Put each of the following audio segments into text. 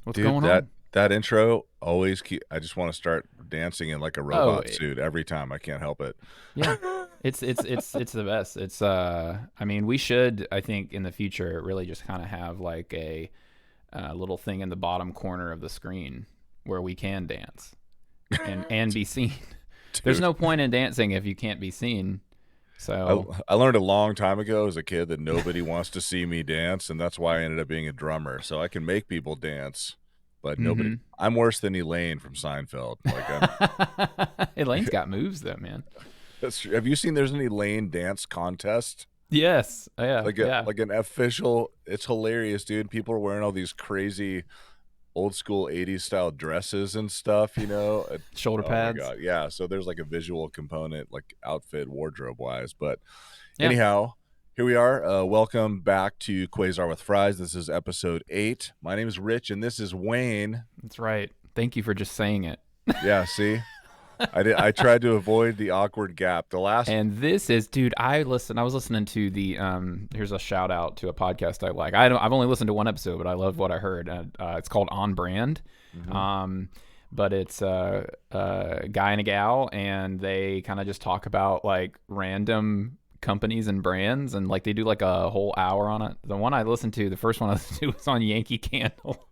What's Dude, going on? that intro always I just want to start dancing in like a Oh, robot suit every time. I can't help it. yeah. It's the best. I mean, we should, I think, in the future really just kind of have like a little thing in the bottom corner of the screen where we can dance and be seen. There's Dude, no point in dancing if you can't be seen. I, So, I learned a long time ago as a kid that nobody wants to see me dance, and that's why I ended up being a drummer. So I can make people dance, but nobody. mhm. I'm worse than Elaine from Seinfeld. Like I'm. Elaine's got moves though, man. Have you seen? There's an Elaine dance contest. Yes. Yeah. Yeah. Like an official. It's hilarious, dude. People are wearing all these crazy old school 80s style dresses and stuff, Shoulder Oh my pads. god, yeah. So there's like a visual component, like outfit wardrobe wise. But Yeah. anyhow, here we are. Welcome back to Quasar with Fries. This is episode 8. My name is Rich and this is Wayne. That's right. Thank you for just saying it. Yeah, see, I tried to avoid the awkward gap. The last And this is, dude. I was listening to the. Here's a shout out to a podcast I like. I've only listened to one episode, but I love what I heard. It's called On Brand. Mhm. But it's a guy and a gal, and they kind of just talk about like random companies and brands, and like they do like a whole hour on it. The one I listened to, the first one I listened to, was on Yankee Candle.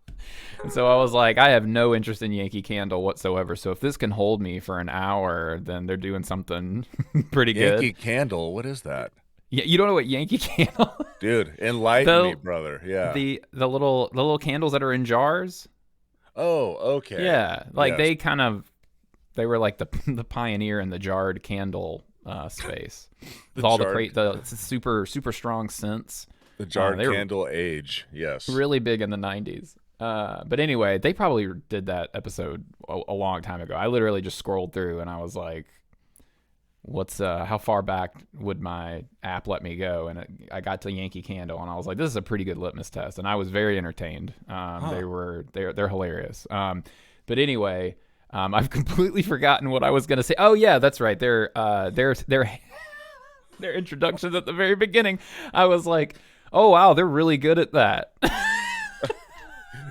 And so I was like, I have no interest in Yankee Candle whatsoever. So if this can hold me for an hour, then they're doing something pretty Yankee good. Candle, what is that? Yeah, you don't know what Yankee Candle? Dude, enlighten me, the brother. Yeah. the little candles that are in jars. Oh, okay. Yeah, like Yes. they were like the pioneer in the jarred candle space The with all jarred the super strong scents. the jarred They were candle age. Yes. really big in the 90s. But anyway, they probably did that episode a long time ago. I literally just scrolled through and I was like, "What's how far back would my app let me go?" And I got to Yankee Candle and I was like, "This is a pretty good litmus test." And I was very entertained. Huh. They're hilarious. But anyway, I've completely forgotten what I was gonna say. Oh yeah, that's right. Their introductions at the very beginning. I was like, "Oh wow, they're really good at that."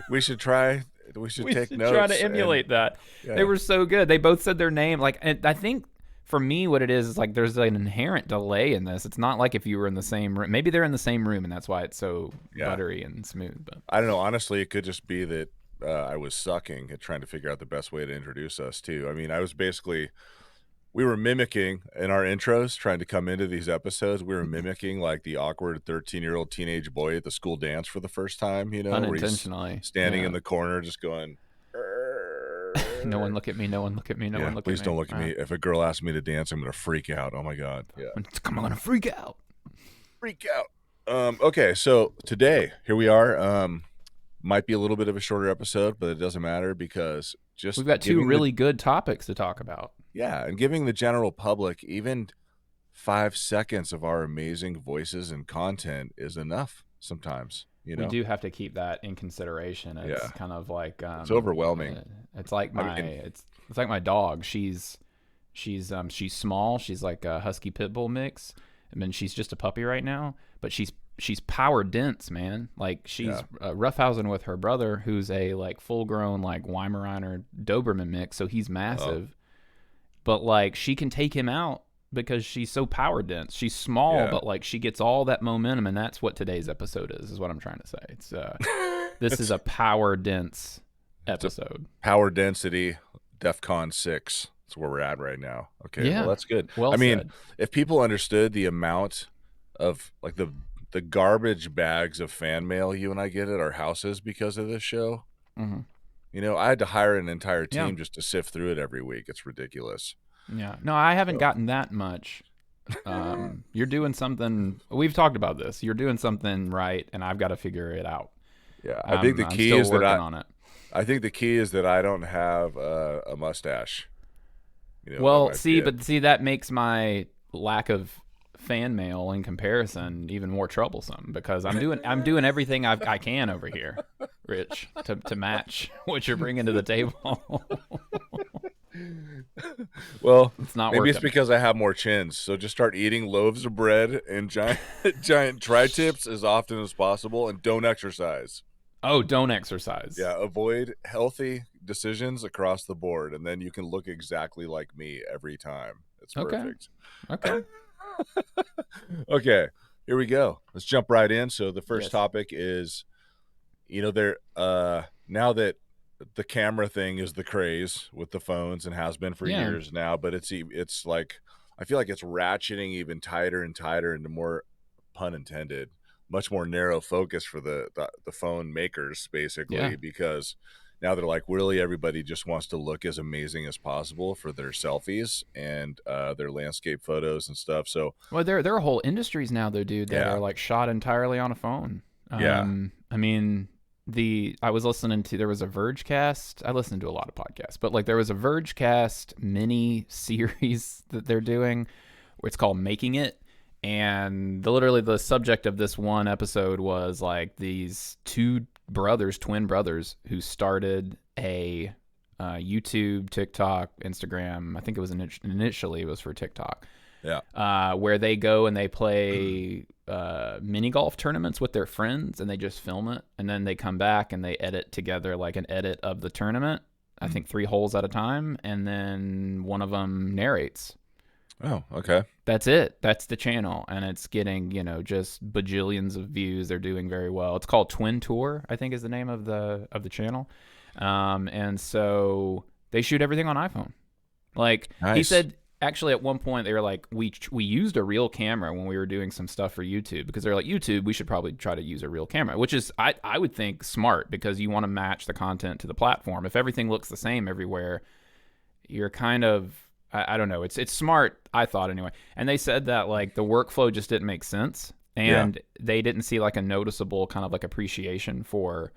We should try. We should We take should try notes to and emulate that. They yeah, were so good. They both said their name. Like, and I think for me, what it is like there's an inherent delay in this. It's not like if you were in the same room. Maybe they're in the same room, and that's why it's so yeah. buttery and smooth. But I don't know. Honestly, it could just be that I was sucking at trying to figure out the best way to introduce us too. I mean, I was basically we were mimicking in our intros, trying to come into these episodes. We were mimicking like the awkward 13-year-old teenage boy at the school dance for the first time. Where he's unintentionally, standing in yeah. the corner, just going. No one look at me. No one look at me. No Yeah, one look at please me. don't look at me. If a girl asks me to dance, I'm gonna freak out. Oh my god. Yeah. I'm gonna freak out. Freak out. Okay, so today, here we are. Might be a little bit of a shorter episode, but it doesn't matter because just We've got two giving the really good topics to talk about. yeah, and giving the general public even 5 seconds of our amazing voices and content is enough sometimes, We do have to keep that in consideration. It's Yeah. kind of like It's overwhelming. it's like I mean, it's like my dog. She's small. She's like a husky pit bull mix. I mean, she's just a puppy right now, but she's power dense, man. Like she's yeah. roughhousing with her brother, who's a like full grown like Weimaraner Doberman mix. So he's Oh, massive, but like she can take him out because she's so power dense. She's small, yeah. but like she gets all that momentum, and that's what today's episode is what I'm trying to say. It's this is it's a power dense it's a episode. power density DEFCON 6. That's where we're at right now. Okay, well Yeah, that's good. well I mean, said. if people understood the amount of like the garbage bags of fan mail you and I get at our houses because of this show, Hmm. I had to hire an entire Yeah, team just to sift through it every week. It's ridiculous. yeah. No, I haven't So, gotten that much. You're doing something. We've talked about this. You're doing something right, and I've got to figure it out. yeah, I'm still working on it. I think the key is that I don't have a mustache. That Well, might be it. see, that makes my lack of fan mail in comparison even more troublesome because I'm doing everything I can over here, Rich, to match what you're bringing to the table. Well, It's not maybe it's working. because I have more chins. So just start eating loaves of bread and giant giant tri-tips as often as possible and don't exercise. Oh, don't exercise. Yeah, avoid healthy decisions across the board, and then you can look exactly like me every time. It's Okay. perfect. Okay. Okay, here we go. Let's jump right in. So the first Yes. topic is, there now that the camera thing is the craze with the phones and has been for Yeah. years now, but it's like I feel like it's ratcheting even tighter and tighter into more, pun intended, much more narrow focus for the phone makers Yeah. basically, because now they're like really everybody just wants to look as amazing as possible for their selfies and their landscape photos and stuff. So Well, there are whole industries now, though, dude, that yeah, are like shot entirely on a phone. yeah, I mean, I was listening to there was a Vergecast. I listened to a lot of podcasts, but like there was a Vergecast mini series that they're doing. Where it's called Making It, and literally the subject of this one episode was like these twin brothers, who started a YouTube, TikTok, Instagram. I think it was initially it was for TikTok, yeah. where they go and they play mini golf tournaments with their friends, and they just film it, and then they come back and they edit together like an edit of the tournament. I think 3 holes at a time, and then one of them narrates. Oh, okay. That's it. That's the channel, and it's getting just bajillions of views. They're doing very well. It's called Twin Tour, I think, is the name of the channel, and so they shoot everything on iPhone. Like he Nice. said, actually, at one point they were like, we used a real camera when we were doing some stuff for YouTube, because they're like, YouTube, we should probably try to use a real camera, which is I would think smart, because you want to match the content to the platform. If everything looks the same everywhere, you're kind of I don't know. It's smart, I thought anyway. And they said that like the workflow just didn't make sense, Yeah. and they didn't see like a noticeable kind of like appreciation for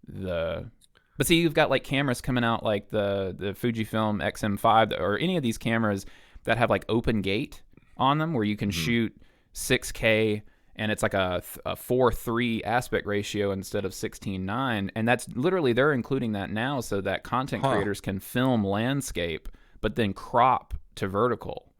the. But see, you've got like cameras coming out like the Fujifilm X-M5 or any of these cameras that have like open gate on them, where you can Mhm. shoot 6K, and it's like a 4:3 aspect ratio instead of 16:9, and that's literally they're including that now so that content Huh. creators can film landscape but then crop to vertical.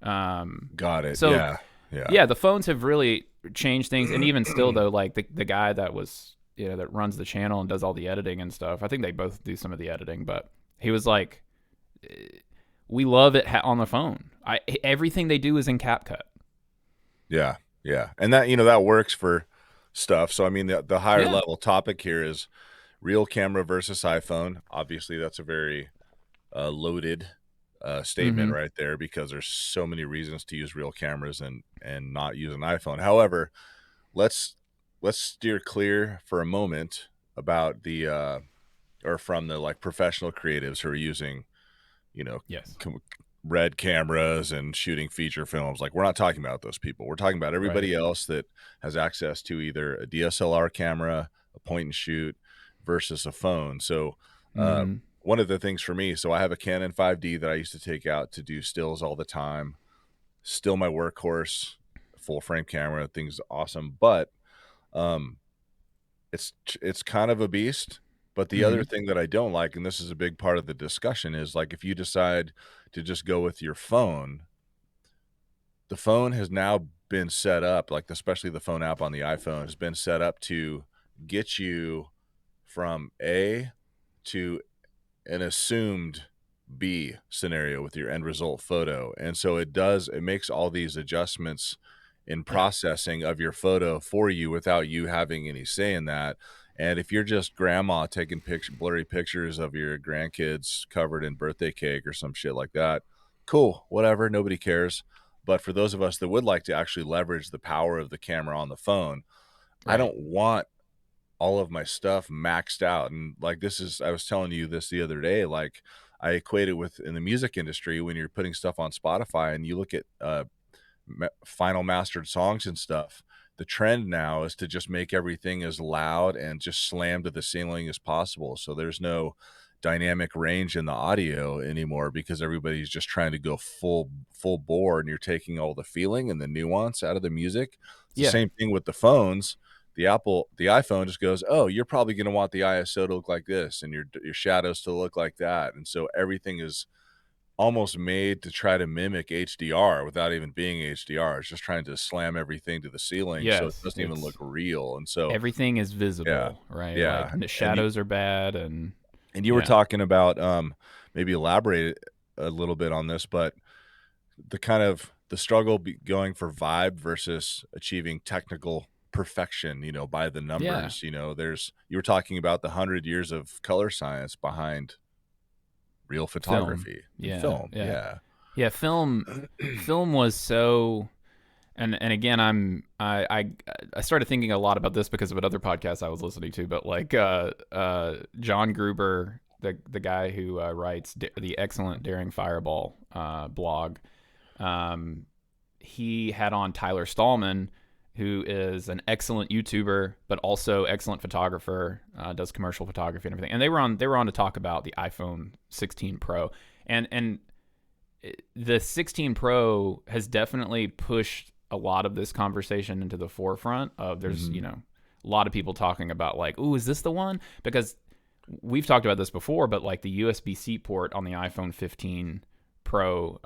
Got it. So Yeah. Yeah. yeah, the phones have really changed things, and even still though, like the guy that was that runs the channel and does all the editing and stuff. I think they both do some of the editing, but he was like, "We love it on the phone. Everything they do is in CapCut." Yeah. Yeah. And that works for stuff. So I mean the higher Yeah. level topic here is real camera versus iPhone. Obviously that's a very loaded statement Mm-hmm. right there, because there's so many reasons to use real cameras and not use an iPhone. However, let's steer clear for a moment about the or from the like professional creatives who are using, you know, Yes. red cameras and shooting feature films. Like, we're not talking about those people. We're talking about Right. everybody else that has access to either a DSLR camera, a point and shoot, versus a phone. So, uh, Mm-hmm. one of the things for me, so I have a Canon 5D that I used to take out to do stills all the time. Still my workhorse, full frame camera, things awesome. But um, it's kind of a beast. But the Mm-hmm. other thing that I don't like, and this is a big part of the discussion, is like if you decide to just go with your phone, the phone has now been set up, like especially the phone app on the iPhone has been set up to get you from A to an assumed B scenario with your end result photo. And so it makes all these adjustments in Yeah. processing of your photo for you without you having any say in that. And if you're just grandma taking blurry pictures of your grandkids covered in birthday cake or some shit like that, cool, whatever, nobody cares. But for those of us that would like to actually leverage the power of the camera on the phone, I Right. don't want all of my stuff maxed out. And like, I was telling you this the other day, like I equate it with in the music industry when you're putting stuff on Spotify and you look at final mastered songs and stuff. The trend now is to just make everything as loud and just slam to the ceiling as possible. So there's no dynamic range in the audio anymore, because everybody's just trying to go full bore, and you're taking all the feeling and the nuance out of the music. It's the Yeah. same thing with the phones. The iPhone just goes, oh, you're probably going to want the ISO to look like this and your shadows to look like that, and so everything is almost made to try to mimic HDR without even being HDR. It's just trying to slam everything to the ceiling so it Yes, doesn't even look it's real. And so, everything is yeah, visible, right? Like yeah. the shadows are bad, and And you were yeah, talking about, maybe elaborate a little bit on this, but the kind of the struggle going for vibe versus achieving technical perfection, by the yeah, numbers. You were talking about the 100 years of color science behind real film, photography and yeah, film. yeah, Yeah. yeah. Film was so. And again, I started thinking a lot about this because of another podcast I was listening to. But like John Gruber, the guy who writes the excellent Daring Fireball blog, um, he had on Tyler Stallman, who is an excellent YouTuber but also excellent photographer, does commercial photography and everything. And they were on to talk about the iPhone 16 Pro, and the 16 Pro has definitely pushed a lot of this conversation into the forefront of there's, Mhm. a lot of people talking about like, ooh, is this the one? Because we've talked about this before, but like the USB-C port on the iPhone 15 Pro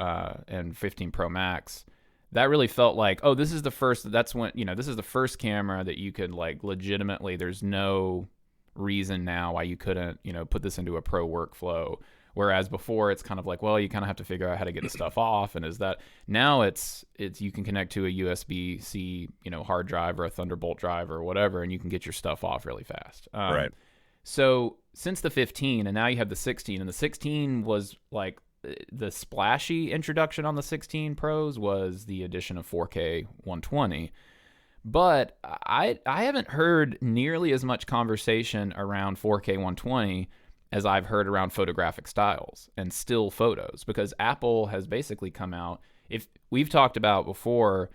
and 15 Pro Max, that really felt like, oh, this is the first, that's when, this is the first camera that you could like legitimately, there's no reason now why you couldn't, put this into a pro workflow. Whereas before it's kind of like, well, you kind of have to figure out how to get the stuff off, and is that now it's you can connect to a USB C, hard drive or a Thunderbolt drive or whatever, and you can get your stuff off really fast. Right. So since the 15, and now you have the 16, and the 16 was like the splashy introduction on the 16 Pros was the addition of 4K 120. But I haven't heard nearly as much conversation around 4K 120 as I've heard around photographic styles and still photos, because Apple has basically come out. If we've talked about before,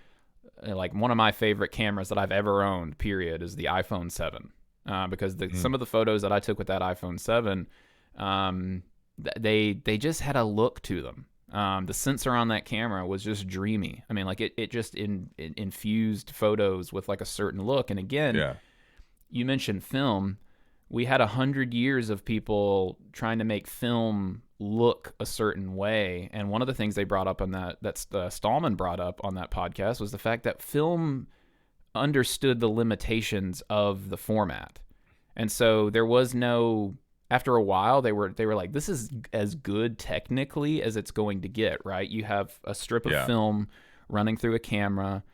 like one of my favorite cameras that I've ever owned, period, is the iPhone 7, because some of the photos that I took with that iPhone 7, they just had a look to them. The sensor on that camera was just dreamy. I mean, like it just infused photos with like a certain look. And again, Yeah. you mentioned film. We had 100 years of people trying to make film look a certain way. And one of the things they brought up on that's Stallman brought up on that podcast, was the fact that film understood the limitations of the format. And so there was no, after a while, they were like, this is as good technically as it's going to get, right? You have a strip of Yeah. film running through a camera.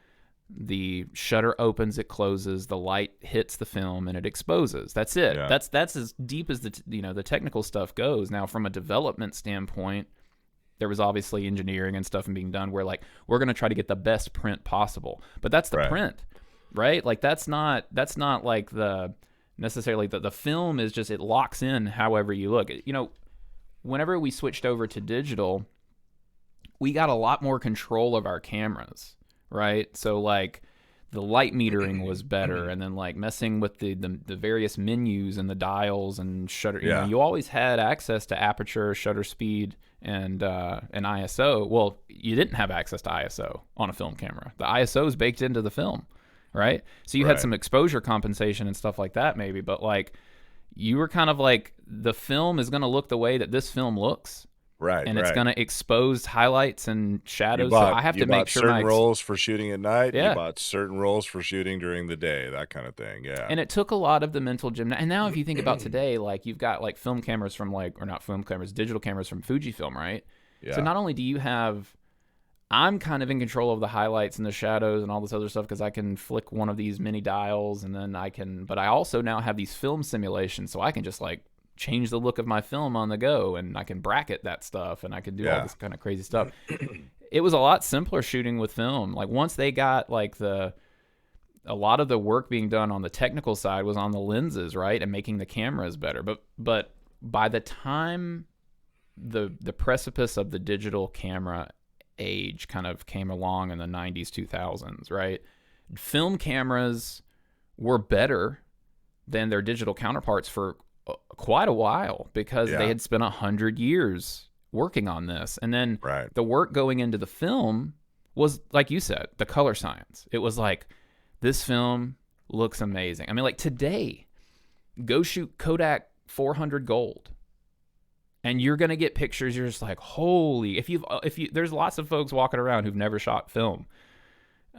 The shutter opens, it closes, the light hits the film, and it exposes. That's it. Yeah. That's as deep as the technical stuff goes. Now, from a development standpoint, there was obviously engineering and stuff being done where like we're going to try to get the best print possible. But that's the Right. print, right? Like that's not like necessarily the film is just, it locks in however you look. Whenever we switched over to digital, we got a lot more control of our cameras. Right, so like the light metering was better, and then like messing with the various menus and the dials and shutter. Yeah. You always had access to aperture, shutter speed, and ISO. Well, you didn't have access to ISO on a film camera. The ISO is baked into the film, right? So you had Right. some exposure compensation and stuff like that, maybe, but like you were kind of like, the film is going to look the way that this film looks. Right. And it's Right. going to expose highlights and shadows. You So bought I have you to make bought sure certain rolls for shooting at night. You Yeah. bought certain rolls for shooting during the day. That kind of thing. Yeah. And it took a lot of the mental gymnastics. And now if you think about today, like you've got like film cameras from like, or not film cameras, digital cameras from Fujifilm, right? Yeah. So not only do you have, I'm kind of in control of the highlights and the shadows and all this other stuff because I can flick one of these mini dials, and then but I also now have these film simulations, so I can just like change the look of my film on the go, and I can bracket that stuff, and I can do all this kind of crazy stuff. It was a lot simpler shooting with film. Like once they got like a lot of the work being done on the technical side was on the lenses, right, and making the cameras better. But by the time the precipice of the digital camera age kind of came along in the 90s, 2000s, right, film cameras were better than their digital counterparts for quite a while, because they had spent 100 years working on this. And then Right. the work going into the film was, like you said, the color science. It was like, this film looks amazing. I mean, like today, go shoot Kodak 400 gold. And you're going to get pictures. You're just like, holy, there's lots of folks walking around who've never shot film,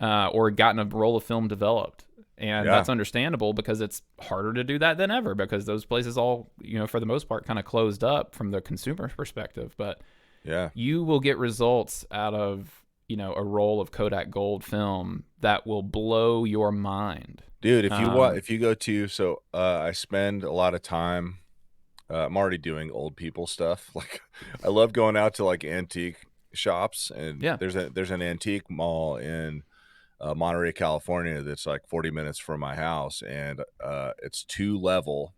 or gotten a roll of film developed. And Yeah. that's understandable because it's harder to do that than ever, because those places all, for the most part, kind of closed up from the consumer perspective. But Yeah. you will get results out of, a roll of Kodak Gold film that will blow your mind. Dude, if you go to, I spend a lot of time, I'm already doing old people stuff. Like, I love going out to like antique shops, and Yeah. there's an antique mall in Monterey, California, that's like 40 minutes from my house, and it's 2 level,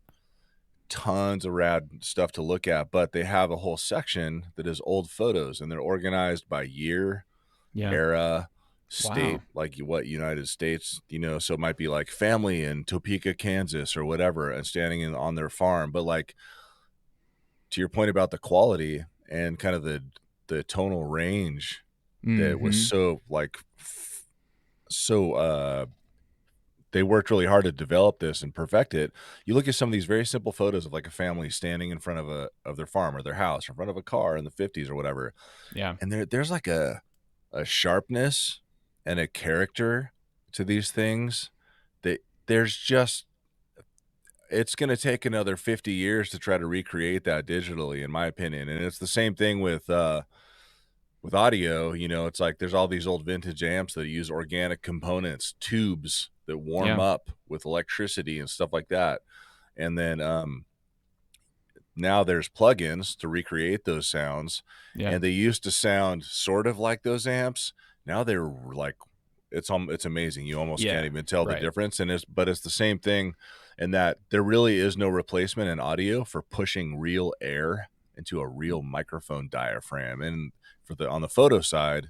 tons of rad stuff to look at. But they have a whole section that is old photos, and they're organized by year, Yeah. era, state, Wow. like what United States, so it might be like family in Topeka, Kansas or whatever, and standing on their farm. But like, to your point about the quality and kind of the tonal range that was Mm-hmm. so like they worked really hard to develop this and perfect it. You look at some of these very simple photos of like a family standing in front of their farm or their house, in front of a car in the 50s or whatever, Yeah. and there's like a sharpness and a character to these things that there's just, it's going to take another 50 years to try to recreate that digitally, in my opinion. And it's the same thing with audio. It's like there's all these old vintage amps that use organic components, tubes that warm Yeah. up with electricity and stuff like that. And then now there's plugins to recreate those sounds, Yeah. and they used to sound sort of like those amps. Now they're like, it's amazing. You almost Yeah. can't even tell the Right. difference. But it's the same thing in that there really is no replacement in audio for pushing real air into a real microphone diaphragm. And on the photo side,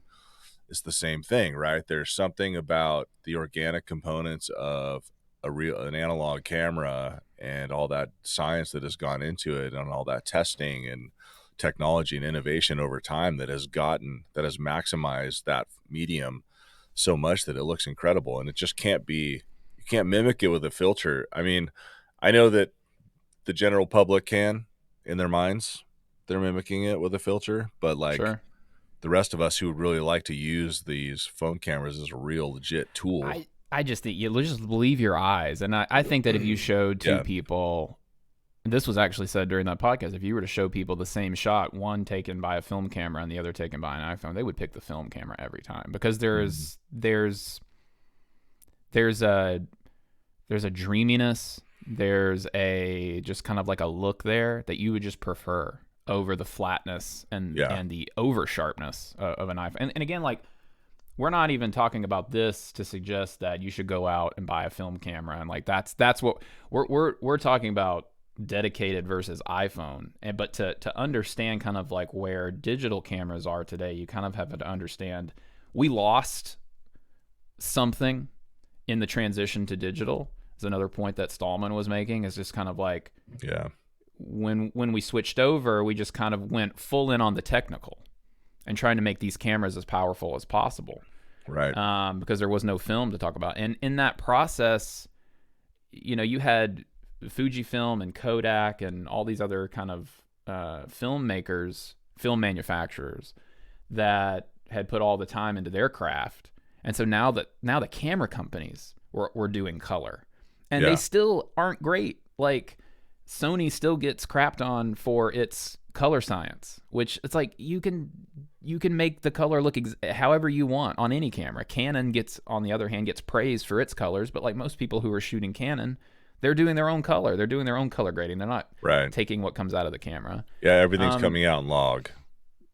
it's the same thing, right? There's something about the organic components of an analog camera and all that science that has gone into it, and all that testing and technology and innovation over time that has maximized that medium so much that it looks incredible. And it just can't be, you can't mimic it with a filter. I mean, I know that the general public can, in their minds, they're mimicking it with a filter, but like, Sure. the rest of us who would really like to use these phone cameras as a real legit tool. I just think you just believe your eyes. And I think that if you showed two Yeah. people, and this was actually said during that podcast, if you were to show people the same shot, one taken by a film camera and the other taken by an iPhone, they would pick the film camera every time, because there's a dreaminess, there's a just kind of like a look there that you would just prefer over the flatness and the over sharpness of an iPhone. And again, like, we're not even talking about this to suggest that you should go out and buy a film camera, and like that's what we're talking about, dedicated versus iPhone. But to understand kind of like where digital cameras are today, you kind of have to understand we lost something in the transition to digital. Is another point that Stallman was making, is just kind of like, when we switched over, we just kind of went full in on the technical and trying to make these cameras as powerful as possible, right? Because there was no film to talk about. And in that process, you had Fujifilm and Kodak and all these other kind of filmmakers, film manufacturers that had put all the time into their craft. And so now the camera companies were doing color, and they still aren't great. Like, Sony still gets crapped on for its color science, which it's like you can make the color look however you want on any camera. Canon on the other hand, gets praised for its colors, but like most people who are shooting Canon, they're doing their own color. They're doing their own color grading. They're not taking what comes out of the camera. Yeah, everything's coming out in log.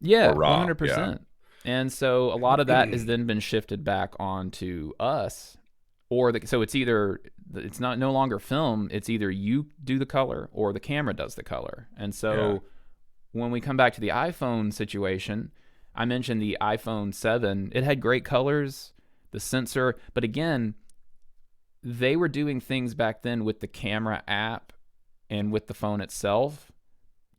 Yeah, or raw. 100%. Yeah. And so a lot of that has then been shifted back onto us, so it's no longer film. It's either you do the color or the camera does the color. And so when we come back to the iPhone situation, I mentioned the iPhone 7. It had great colors, the sensor, but again, they were doing things back then with the camera app and with the phone itself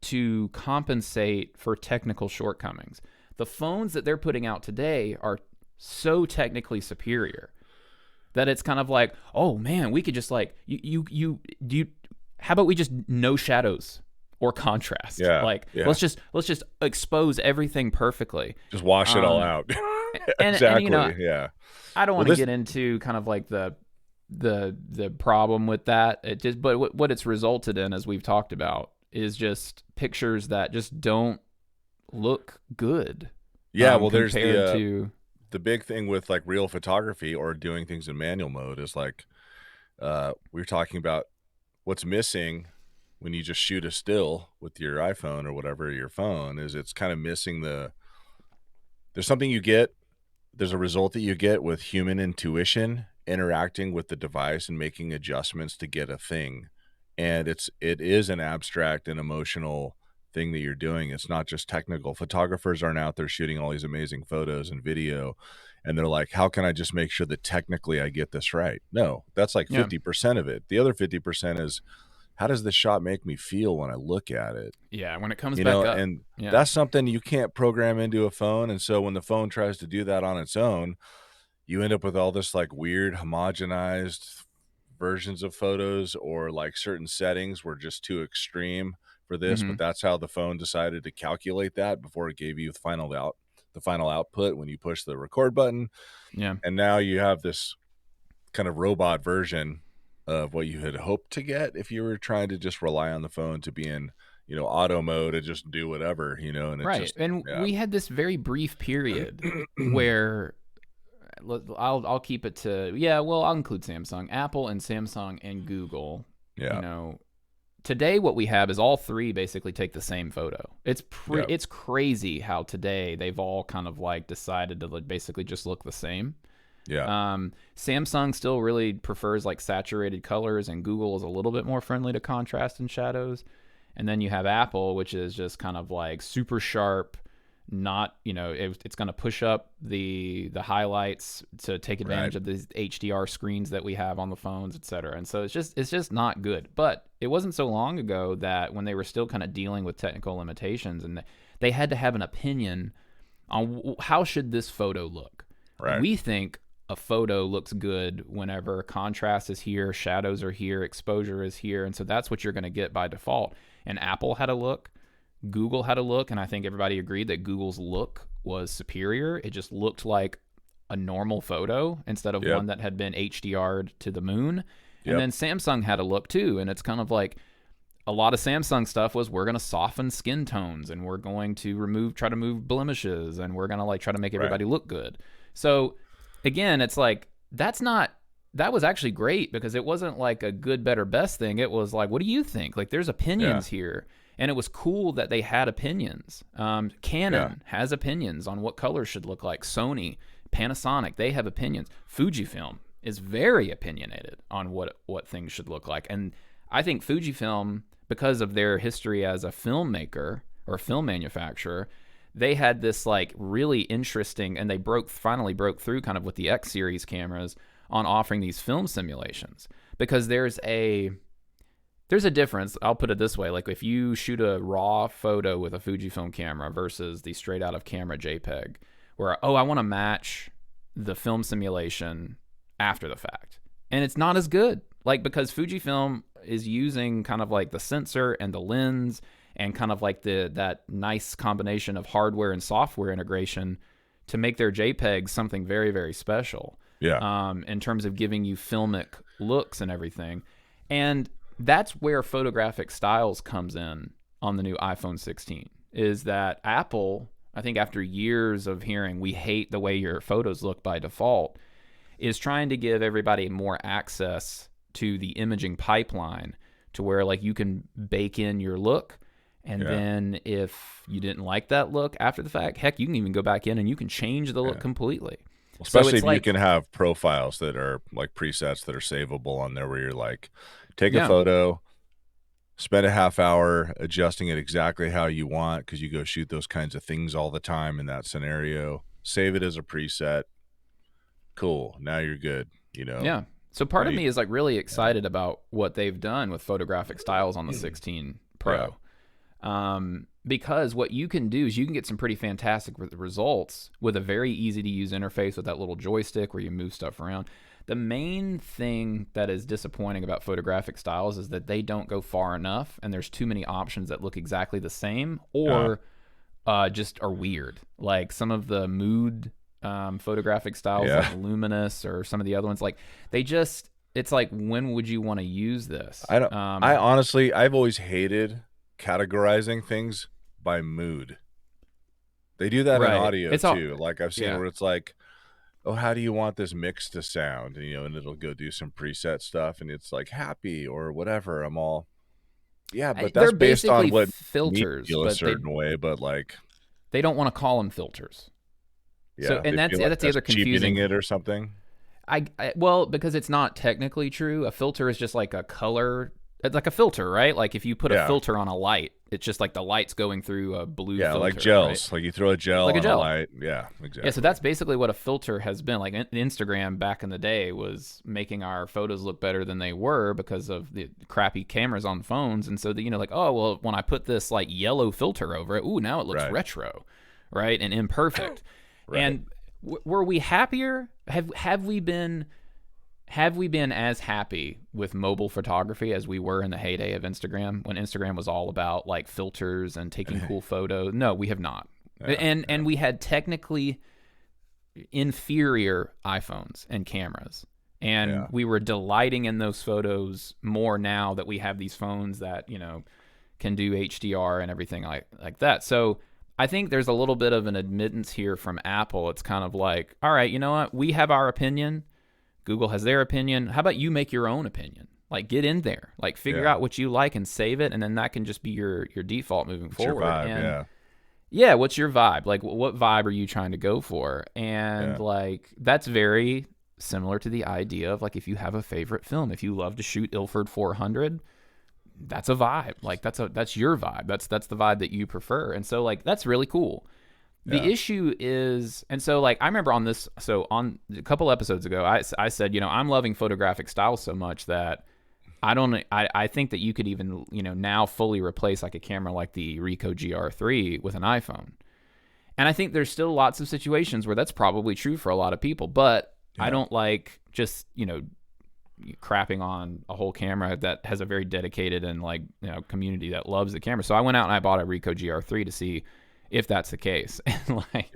to compensate for technical shortcomings. The phones that they're putting out today are so technically superior that it's kind of like, oh man, we could just like, how about we just no shadows or contrast. Yeah. Like Yeah. let's just expose everything perfectly. Just wash it all out. And you know, Yeah. I don't want to get into kind of like the problem with that. It just, but what it's resulted in, as we've talked about, is just pictures that just don't look good. Yeah, well, there's to the big thing with like real photography or doing things in manual mode is like we were talking about what's missing when you just shoot a still with your iPhone or whatever, your phone, is it's kind of missing there's something you get, there's a result that you get with human intuition interacting with the device and making adjustments to get a thing. And it is an abstract and emotional thing that you're doing. It's not just technical. Photographers aren't out there shooting all these amazing photos and video and they're like, how can I just make sure that technically I get this right? No, that's like 50% of it. The other 50% is, how does this shot make me feel when I look at it? Yeah, when it comes back up. And that's something you can't program into a phone. And so when the phone tries to do that on its own, you end up with all this like weird homogenized versions of photos, or like certain settings were just too extreme for this, but that's how the phone decided to calculate that before it gave you the final output when you push the record button. Yeah. And now you have this kind of robot version of what you had hoped to get if you were trying to just rely on the phone to be in, you know, auto mode and just do whatever, you know. And right. We had this very brief period where I'll keep it to, I'll include Samsung, Apple and Samsung and Google. Yeah. You know, today what we have is all three basically take the same photo. It's it's crazy how today they've all kind of like decided to basically just look the same. Yeah. Samsung still really prefers like saturated colors, and Google is a little bit more friendly to contrast and shadows. And then you have Apple, which is just kind of like super sharp, not, you know, it's going to push up the highlights to take advantage of these HDR screens that we have on the phones, et cetera. And so it's just not good. But it wasn't so long ago that when they were still kind of dealing with technical limitations and they had to have an opinion on how should this photo look. Right. We think a photo looks good whenever contrast is here, shadows are here, exposure is here. And so that's what you're going to get by default. And Apple had a look, Google had a look, and I think everybody agreed that Google's look was superior. It just looked like a normal photo instead of one that had been HDR'd to the moon. And then Samsung had a look too. And it's kind of like a lot of Samsung stuff was, we're going to soften skin tones and we're going to try to move blemishes and we're going to like try to make everybody look good. So again, it's like, that was actually great because it wasn't like a good, better, best thing. It was like, what do you think? Like, there's opinions here. And it was cool that they had opinions. Canon has opinions on what colors should look like. Sony, Panasonic, they have opinions. Fujifilm is very opinionated on what things should look like. And I think Fujifilm, because of their history as a filmmaker or film manufacturer, they had this like really interesting, and they finally broke through kind of with the X series cameras on offering these film simulations, because there's a difference. I'll put it this way. Like if you shoot a raw photo with a Fujifilm camera versus the straight out of camera JPEG, where, I want to match the film simulation after the fact. And it's not as good. Like, because Fujifilm is using kind of like the sensor and the lens and kind of like that nice combination of hardware and software integration to make their JPEGs something very, very special. Yeah. In terms of giving you filmic looks and everything. And that's where Photographic Styles comes in on the new iPhone 16, is that Apple, I think after years of hearing, we hate the way your photos look by default, is trying to give everybody more access to the imaging pipeline to where like you can bake in your look. And then if you didn't like that look after the fact, heck, you can even go back in and you can change the look completely. Especially if you can have profiles that are like presets that are savable on there, where you're like, take a photo, spend a half hour adjusting it exactly how you want, because you go shoot those kinds of things all the time in that scenario. Save it as a preset. Cool. Now you're good, you know? Yeah. So part of me is like really excited about what they've done with Photographic Styles on the 16 Pro. Because what you can do is you can get some pretty fantastic results with a very easy to use interface with that little joystick where you move stuff around. the main thing that is disappointing about Photographic Styles is that they don't go far enough, and there's too many options that look exactly the same or just are weird. Like some of the mood Photographic Styles, like Luminous, or some of the other ones, like they just, it's like, when would you want to use this? I don't. I honestly, I've always hated categorizing things by mood. They do that in audio too. Like I've seen where it's like, oh, how do you want this mix to sound? And, and it'll go do some preset stuff, and it's like happy or whatever. I'm all, but that's based on what filters, feel a certain way. But like, they don't want to call them filters. Yeah, so, and that's the other confusing it or something. Well, because it's not technically true. A filter is just like a color. It's like a filter, right? Like if you put a filter on a light, it's just like the light's going through a blue filter. Yeah, like gels. Right? Like you throw a gel on a light. Yeah, exactly. Yeah, so that's basically what a filter has been. Like Instagram back in the day was making our photos look better than they were because of the crappy cameras on phones. And so, like, oh, well, when I put this like yellow filter over it, ooh, now it looks retro, right? And imperfect. Right. And were we happier? Have we been as happy with mobile photography as we were in the heyday of Instagram, when Instagram was all about like filters and taking cool photos? No, we have not. And we had technically inferior iPhones and cameras. And we were delighting in those photos more now that we have these phones that, can do HDR and everything like that. So I think there's a little bit of an admittance here from Apple. It's kind of like, all right, you know what? We have our opinion. Google has their opinion. How about you make your own opinion? Like, get in there. Like, figure out what you like and save it, and then that can just be your default moving forward. Your vibe, and what's your vibe? Like, what vibe are you trying to go for? And, like, that's very similar to the idea of, like, if you have a favorite film, if you love to shoot Ilford 400, that's a vibe. Like, that's your vibe. That's the vibe that you prefer. And so, like, that's really cool. The issue is, and so like I remember on a couple episodes ago, I said, I'm loving Photographic Styles so much that I think that you could even, now fully replace like a camera like the Ricoh GR III with an iPhone. And I think there's still lots of situations where that's probably true for a lot of people, but I don't like just, crapping on a whole camera that has a very dedicated and like, community that loves the camera. So I went out and I bought a Ricoh GR III to see if that's the case. And like,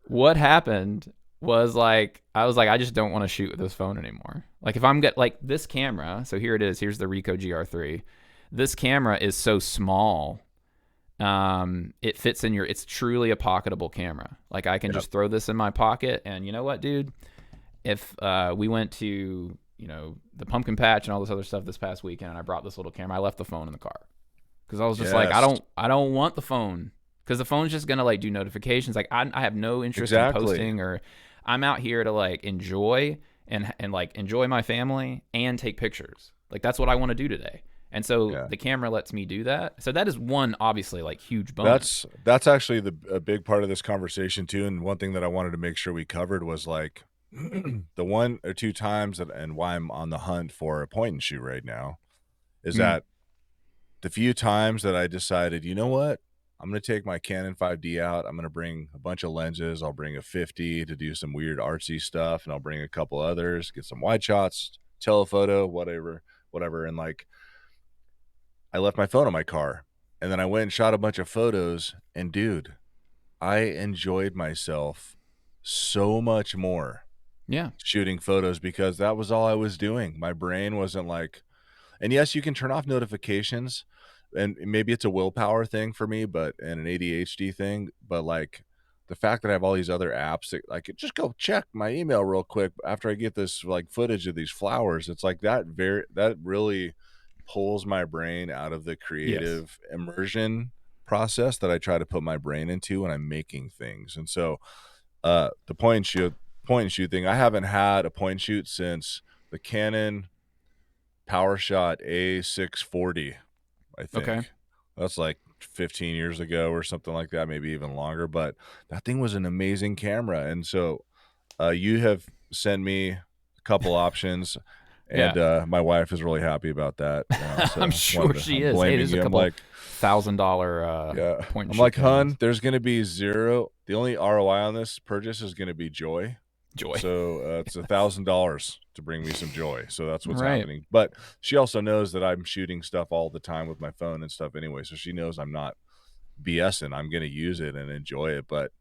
what happened was like, I was like, I just don't want to shoot with this phone anymore. Like if I'm like this camera, so here it is, here's the Ricoh GR III. This camera is so small. It fits in it's truly a pocketable camera. Like I can just throw this in my pocket, and you know what, dude? If we went to, the pumpkin patch and all this other stuff this past weekend, and I brought this little camera, I left the phone in the car. Because I was just like, I don't want the phone. Because the phone's just going to like do notifications. Like I have no interest in posting, or I'm out here to like enjoy and like enjoy my family and take pictures. Like that's what I want to do today. And so the camera lets me do that. So that is one obviously like huge bonus. That's actually a big part of this conversation too. And one thing that I wanted to make sure we covered was like the one or two times and why I'm on the hunt for a point and shoot right now is that the few times that I decided, you know what, I'm going to take my Canon 5D out. I'm going to bring a bunch of lenses. I'll bring a 50 to do some weird artsy stuff, and I'll bring a couple others, get some wide shots, telephoto, whatever. And like, I left my phone in my car, and then I went and shot a bunch of photos, and dude, I enjoyed myself so much more shooting photos because that was all I was doing. My brain wasn't like, and yes, you can turn off notifications, and maybe it's a willpower thing for me, and an ADHD thing. But like the fact that I have all these other apps that I could just go check my email real quick after I get this like footage of these flowers. It's like that really pulls my brain out of the creative immersion process that I try to put my brain into when I'm making things. And so the point and shoot thing, I haven't had a point and shoot since the Canon PowerShot A640, I think. Okay. That's like 15 years ago or something like that, maybe even longer. But that thing was an amazing camera. And so you have sent me a couple options, and my wife is really happy about that. So I'm sure she is. Hey, there's a couple like $1,000 point. I'm like, hun, there's going to be zero. The only ROI on this purchase is going to be joy. Joy. So it's $1,000 to bring me some joy. So that's what's Right. happening. But she also knows that I'm shooting stuff all the time with my phone and stuff anyway. So she knows I'm not BSing. I'm going to use it and enjoy it. But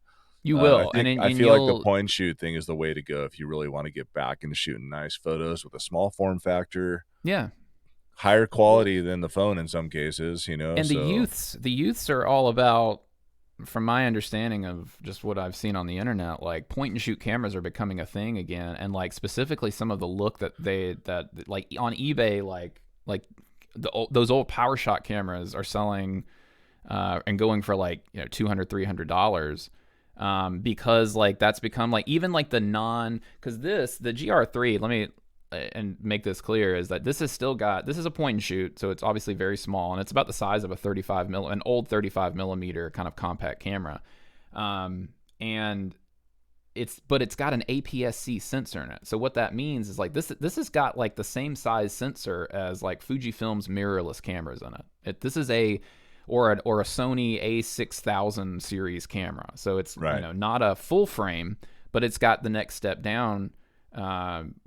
You I will, think I and feel like the you'll, point and shoot thing is the way to go if you really want to get back into shooting nice photos with a small form factor, yeah. higher Well, quality than the phone in some cases, you know. and So the youths are all about, from my understanding of just what I've seen on the internet, like point and shoot cameras are becoming a thing again, and like specifically some of the look that like on eBay, like those old PowerShot cameras are selling and going for like $200-$300 because like that's become like even like the non because the GR3, let me and make this clear, is that this is a point and shoot, so it's obviously very small, and it's about the size of an old 35 millimeter kind of compact camera, and it's got an APS-C sensor in it. So what that means is like this has got like the same size sensor as like Fujifilm's mirrorless cameras in it. This is a Sony A6000 series camera. So it's right. not a full frame, but it's got the next step down,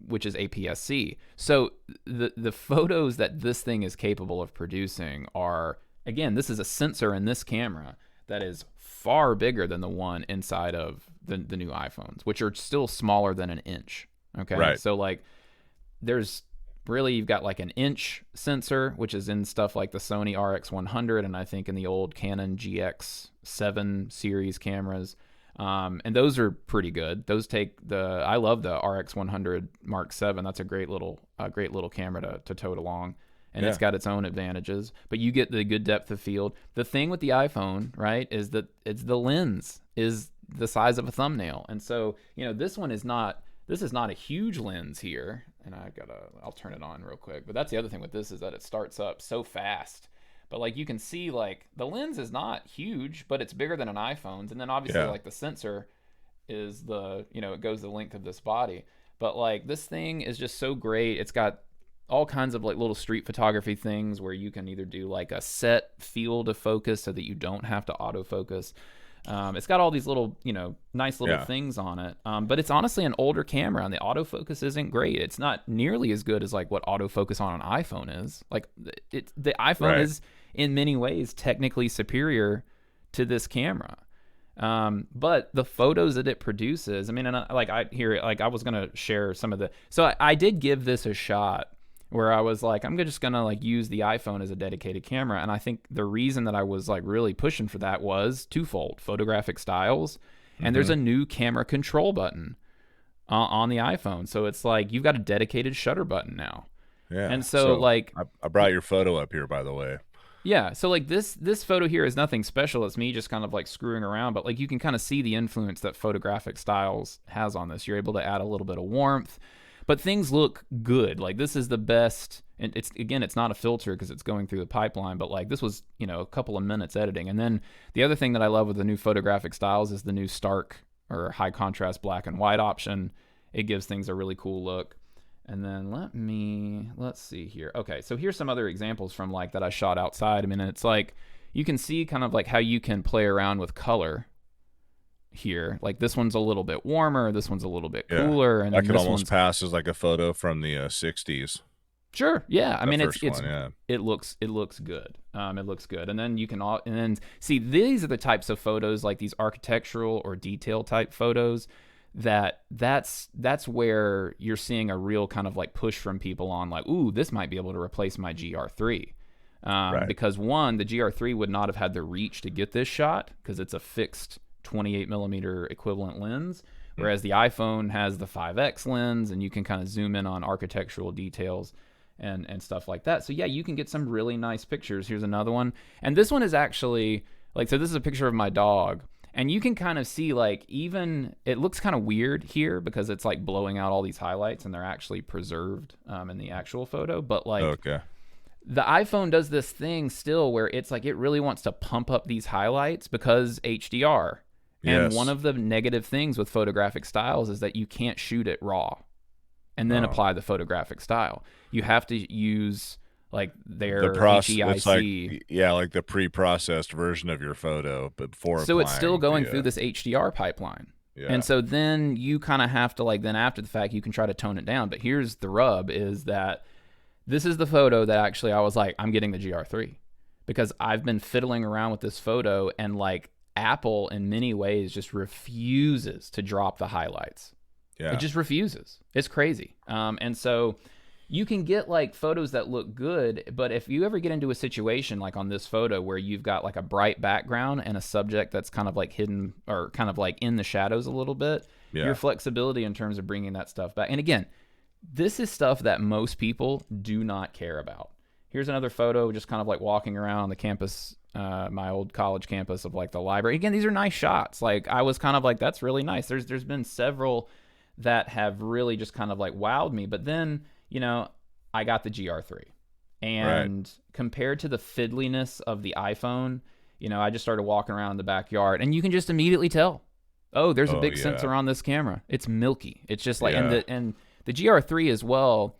which is APS-C. So the photos that this thing is capable of producing are, again, this is a sensor in this camera that is far bigger than the one inside of the new iPhones, which are still smaller than an inch. Okay. Right. So like there's really, you've got like an inch sensor, which is in stuff like the Sony RX100 and I think in the old Canon GX7 series cameras. And those are pretty good. I love the RX100 Mark 7. That's a great little camera to tote along. And Yeah. it's got its own advantages, but you get the good depth of field. The thing with the iPhone, right, is that the lens is the size of a thumbnail. And so, this is not a huge lens here. And I'll turn it on real quick. But that's the other thing with this, is that it starts up so fast. But like you can see, like the lens is not huge, but it's bigger than an iPhone's. And then obviously Yeah. like the sensor is it goes the length of this body. But like this thing is just so great. It's got all kinds of like little street photography things where you can either do like a set field of focus so that you don't have to autofocus. It's got all these little, nice little Yeah. things on it. But it's honestly an older camera, and the autofocus isn't great. It's not nearly as good as like what autofocus on an iPhone is. Like the iPhone Right. is in many ways technically superior to this camera. But the photos that it produces, I mean, and I was gonna share some of so I did give this a shot where I was like, I'm just gonna like use the iPhone as a dedicated camera. And I think the reason that I was like really pushing for that was twofold: Photographic Styles, and there's a new camera control button on the iPhone. So it's like you've got a dedicated shutter button now. Yeah. And so like I brought your photo up here, by the way. yeah, so like this photo here is nothing special. It's me just kind of like screwing around, but like you can kind of see the influence that Photographic Styles has on this. You're able to add a little bit of warmth, but things look good. Like this is the best, and it's not a filter because it's going through the pipeline, but like this was, a couple of minutes editing. And then the other thing that I love with the new Photographic Styles is the new stark or high contrast black and white option. It gives things a really cool look. And then let's see here. Okay, so here's some other examples from like that I shot outside. I mean, it's like you can see kind of like how you can play around with color here. Like this one's a little bit warmer, this one's a little bit cooler, and that then could this almost one's pass as like a photo from the 60s. sure, yeah. I mean, First one, yeah. it looks good. It looks good, and then you can and then see these are the types of photos like these architectural or detail type photos that's where you're seeing a real kind of like push from people on like, ooh, this might be able to replace my GR3. Right. Because one, the GR3 would not have had the reach to get this shot because it's a fixed 28 millimeter equivalent lens, whereas the iPhone has the 5X lens and you can kind of zoom in on architectural details and stuff like that. So yeah, you can get some really nice pictures. Here's another one. And this one is actually like, so this is a picture of my dog. And you can kind of see like even it looks kind of weird here because it's like blowing out all these highlights and they're actually preserved in the actual photo. But like Okay. the iPhone does this thing still where it's like it really wants to pump up these highlights because HDR. And Yes. one of the negative things with Photographic Styles is that you can't shoot it raw and then apply the photographic style. You have to use like their HEIC. It's like the pre-processed version of your photo, but before So it's still applying going the, through this HDR pipeline. And Yeah. so then you kind of have to like, then after the fact, you can try to tone it down. But here's the rub is that this is the photo that actually I was like, I'm getting the GR3 because I've been fiddling around with this photo and like Apple in many ways just refuses to drop the highlights. It Yeah. just refuses. It's crazy. And so you can get like photos that look good, but if you ever get into a situation like on this photo where you've got like a bright background and a subject that's kind of like hidden or kind of like in the shadows a little bit, your Yeah. flexibility in terms of bringing that stuff back. And again, this is stuff that most people do not care about. Here's another photo, just kind of like walking around the campus, my old college campus of like the library. Again, these are nice shots. Like I was kind of like, that's really nice. There's been several that have really just kind of like wowed me. But then, you know, I got the GR3. Right. And compared to the fiddliness of the iPhone, you know, I just started walking around in the backyard and you can just immediately tell, oh, there's a Oh big yeah. sensor on this camera. It's milky. It's just like, Yeah. and the GR3 as well,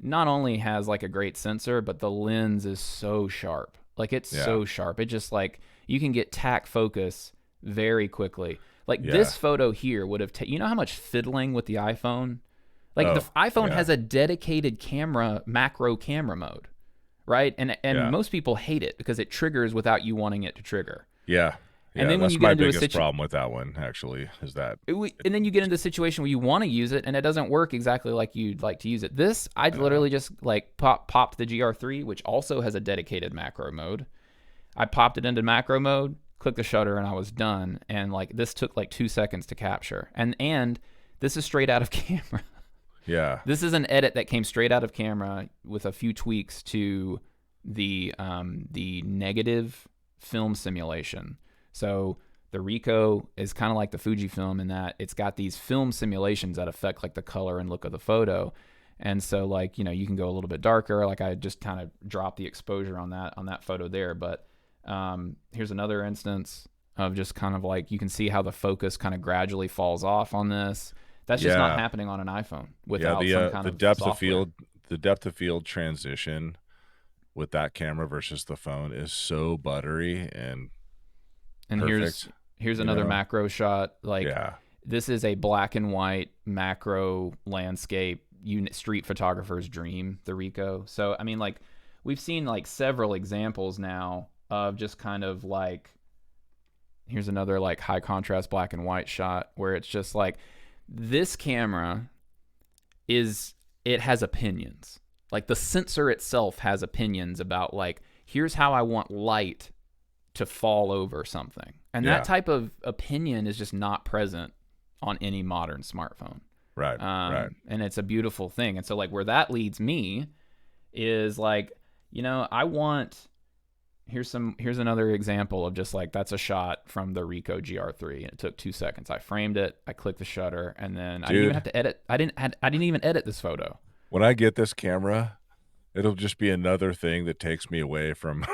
not only has like a great sensor, but the lens is so sharp. Like it's Yeah. so sharp. It just like, you can get tack focus very quickly. Like Yeah. this photo here would have, you know how much fiddling with the iPhone? Like the Oh iPhone yeah. has a dedicated camera, macro camera mode, right? And Yeah. most people hate it because it triggers without you wanting it to trigger. Yeah. And Yeah. then when That's you get my into a biggest situation, problem with that one, actually, is that and then you get into a situation where you want to use it and it doesn't work exactly like you'd like to use it. This, I literally just like popped the GR3, which also has a dedicated macro mode. I popped it into macro mode, clicked the shutter, and I was done. And like this took like 2 seconds to capture. And this is straight out of camera. yeah. This is an edit that came straight out of camera with a few tweaks to the negative film simulation. So the Ricoh is kind of like the Fujifilm in that it's got these film simulations that affect like the color and look of the photo. And so like, you know, you can go a little bit darker. Like I just kind of dropped the exposure on that photo there. But here's another instance of just kind of like, you can see how the focus kind of gradually falls off on this. That's just not Yeah. happening on an iPhone Yeah. without some kind The of depth of software. field, the depth of field transition with that camera versus the phone is so buttery and And perfect. here's you another know? macro shot. Like Yeah. this is a black and white macro landscape street photographer's dream, the Ricoh. So I mean, like we've seen like several examples now of just kind of like, here's another like high contrast black and white shot where it's just like this camera it has opinions. Like the sensor itself has opinions about like, here's how I want light to fall over something. And Yeah. that type of opinion is just not present on any modern smartphone. Right. Right. And it's a beautiful thing. And so like where that leads me is like, you know, I want, here's another example of just like, that's a shot from the Ricoh GR3 and it took 2 seconds. I framed it, I clicked the shutter, and then I didn't even have to edit. I didn't even edit this photo. When I get this camera, it'll just be another thing that takes me away from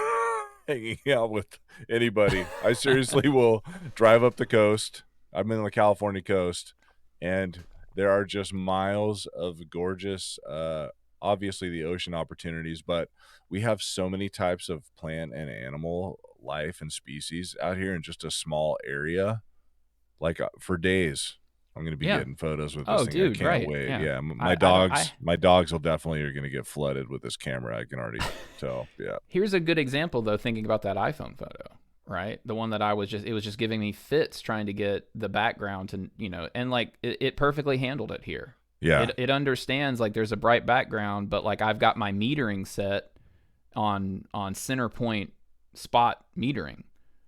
hanging out with anybody. I seriously will drive up the coast. I'm in the California coast, and there are just miles of gorgeous, obviously the ocean opportunities, but we have so many types of plant and animal life and species out here in just a small area. Like for days, I'm going to be Yeah. getting photos with this Oh, thing. dude, I can't right. wait. Yeah. Yeah, I don't- my dogs will definitely are going to get flooded with this camera. I can already tell. Yeah. Here's a good example though, thinking about that iPhone photo, right? The one that it was just giving me fits trying to get the background to, you know, and like it perfectly handled it here. Yeah. It understands like there's a bright background, but like I've got my metering set on center point spot metering,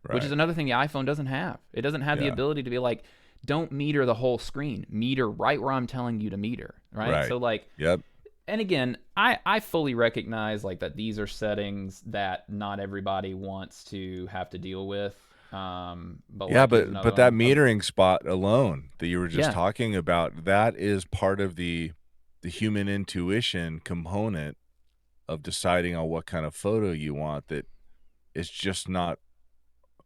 which is another thing the iPhone doesn't have. It doesn't have the Yeah. ability to be like, don't meter the whole screen, meter right where I'm telling you to meter, right? So like, Yep. and again, I fully recognize like that these are settings that not everybody wants to have to deal with. But Yeah, like, here's another but that one. metering spot alone that you were just Yeah. talking about, that is part of the human intuition component of deciding on what kind of photo you want. That it's just not,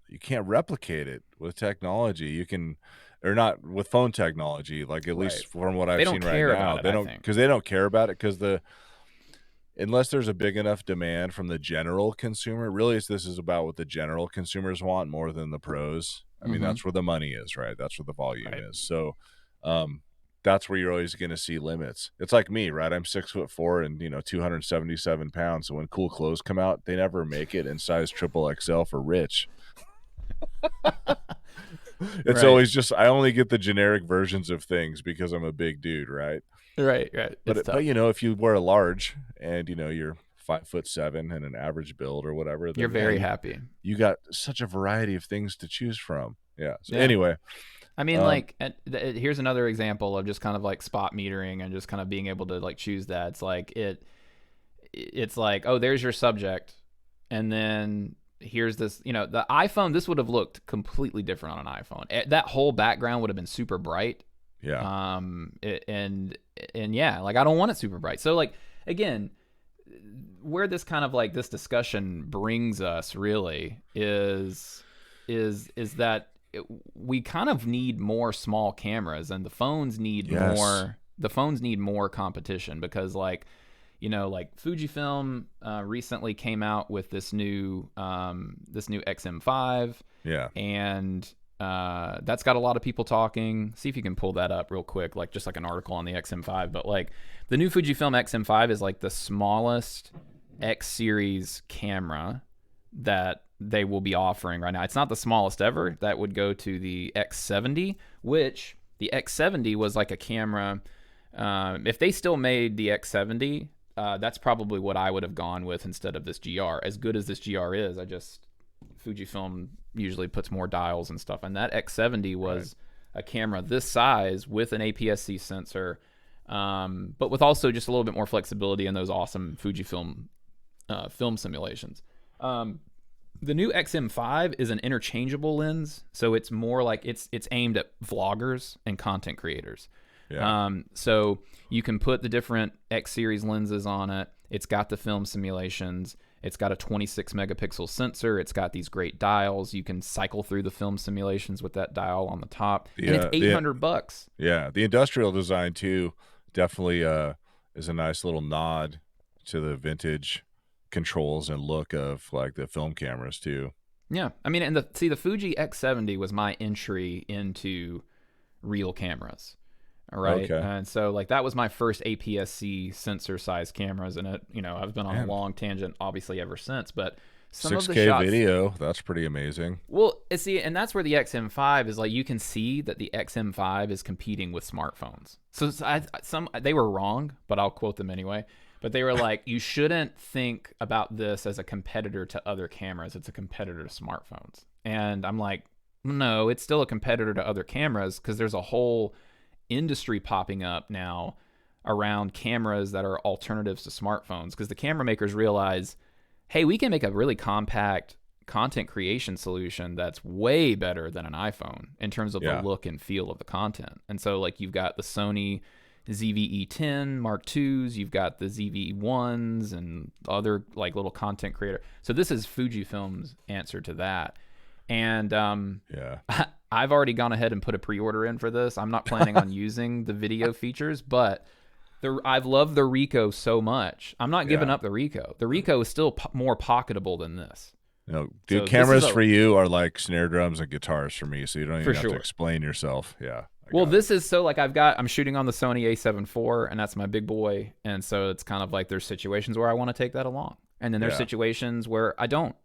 you can't replicate it with technology. You can, or not with phone technology, like at least from what I've They don't seen right care now. about it, They I don't, think. because they don't care about it, because unless there's a big enough demand from the general consumer, really this is about what the general consumers want more than the pros. I mean, that's where the money is, right? That's where the volume Right. is. So, that's where you're always going to see limits. It's like me, right? I'm 6'4" and 277 pounds. So when cool clothes come out, they never make it in size triple XL for rich. It's Right. always just I only get the generic versions of things because I'm a big dude, right? Right. It's But tough. if you wear a large and you're 5'7" and an average build or whatever, You're then very happy. you got such a variety of things to choose from. Yeah. So Yeah. anyway, I mean, like, here's another example of just kind of like spot metering and just kind of being able to like choose that. It's like, oh, there's your subject, and then here's this. The iPhone. This would have looked completely different on an iPhone. That whole background would have been super bright. yeah. And yeah, like I don't want it super bright. So like again, where this kind of like this discussion brings us really is that we kind of need more small cameras, and the phones need Yes. more competition, because like like Fujifilm recently came out with this new X-M5, Yeah. and that's got a lot of people talking. See if you can pull that up real quick, like just like an article on the X-M5. But like the new Fujifilm X-M5 is like the smallest X series camera that they will be offering right now. It's not the smallest ever. That would go to the X70, which the X70 was like a camera. If they still made the X70, that's probably what I would have gone with instead of this GR. As good as this GR is, Fujifilm usually puts more dials and stuff, and that X70 was a camera this size with an APS-C sensor, but with also just a little bit more flexibility in those awesome Fujifilm film simulations. The new X-M5 is an interchangeable lens, so it's more like it's aimed at vloggers and content creators. Yeah. So you can put the different X series lenses on it. It's got the film simulations. It's got a 26 megapixel sensor. It's got these great dials. You can cycle through the film simulations with that dial on the top, and it's $800. Yeah, the industrial design too definitely is a nice little nod to the vintage controls and look of like the film cameras too. Yeah, I mean, and the Fuji X70 was my entry into real cameras. All right. Okay. And so like that was my first APS-C sensor size cameras, and I've been on a long tangent obviously ever since, but some of the 6K shots, video, that's pretty amazing. well, see, and that's where the XM5 is like, you can see that the XM5 is competing with smartphones. So they were wrong, but I'll quote them anyway. But they were like, you shouldn't think about this as a competitor to other cameras. It's a competitor to smartphones. And I'm like, no, it's still a competitor to other cameras, because there's a whole industry popping up now around cameras that are alternatives to smartphones, because the camera makers realize, hey, we can make a really compact content creation solution that's way better than an iPhone in terms of the look and feel of the content. And so like you've got the Sony ZV-E10 Mark IIs, you've got the ZV-1s and other like little content creator. So this is Fujifilm's answer to that. And I've already gone ahead and put a pre-order in for this. I'm not planning on using the video features, but I've loved the Ricoh so much. I'm not giving up the Ricoh. The Ricoh is still more pocketable than this. Dude, cameras for you are like snare drums and guitars for me, so you don't even have to explain yourself. Yeah. Well, this is so like I'm shooting on the Sony A7 IV, and that's my big boy. And so it's kind of like there's situations where I want to take that along, and then there's situations where I don't.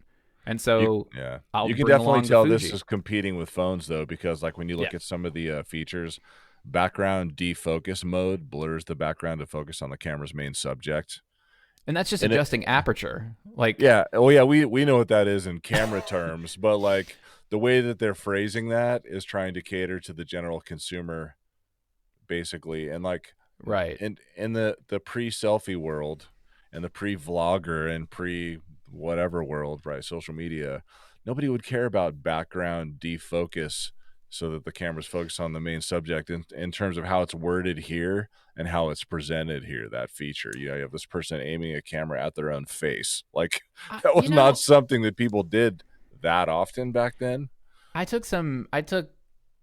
And so you can definitely tell this is competing with phones though, because like when you look at some of the features, background defocus mode blurs the background to focus on the camera's main subject. And that's just adjusting aperture. Like we know what that is in camera terms, but like the way that they're phrasing that is trying to cater to the general consumer, basically. And like in the pre-selfie world and the pre-vlogger and pre-whatever world, right, social media, nobody would care about background defocus so that the camera's focused on the main subject in terms of how it's worded here and how it's presented here, that feature. You have this person aiming a camera at their own face. Like that was not something that people did that often back then. I took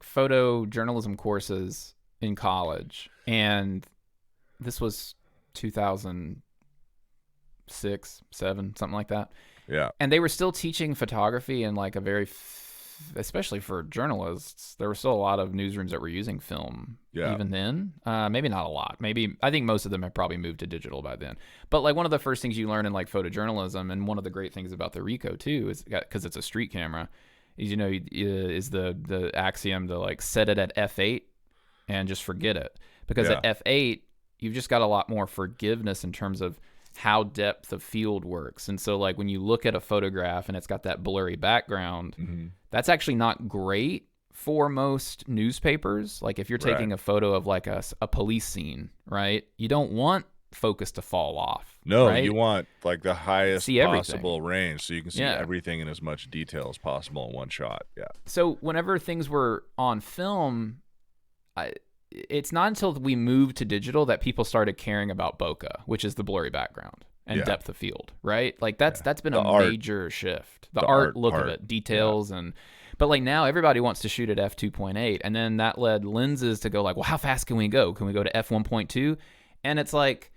photo journalism courses in college, and this was 2006, 2007, something like that. Yeah. And they were still teaching photography in like a very especially for journalists, there were still a lot of newsrooms that were using film even then. Maybe not a lot. Maybe I think most of them have probably moved to digital by then. But like one of the first things you learn in like photojournalism, and one of the great things about the Ricoh too, is because it's a street camera, is is the axiom to like set it at f8 and just forget it, because at f8 you've just got a lot more forgiveness in terms of how depth of field works. And so like when you look at a photograph and it's got that blurry background, that's actually not great for most newspapers. Like if you're taking a photo of like a police scene, right? You don't want focus to fall off. No, right? You want like the highest possible range so you can see everything in as much detail as possible in one shot. Yeah. So whenever things were on film, it's not until we moved to digital that people started caring about bokeh, which is the blurry background and depth of field, right? Like that's been a major shift. The art look of it, details but like now everybody wants to shoot at f2.8, and then that led lenses to go like, well, how fast can we go? Can we go to f1.2? And it's like,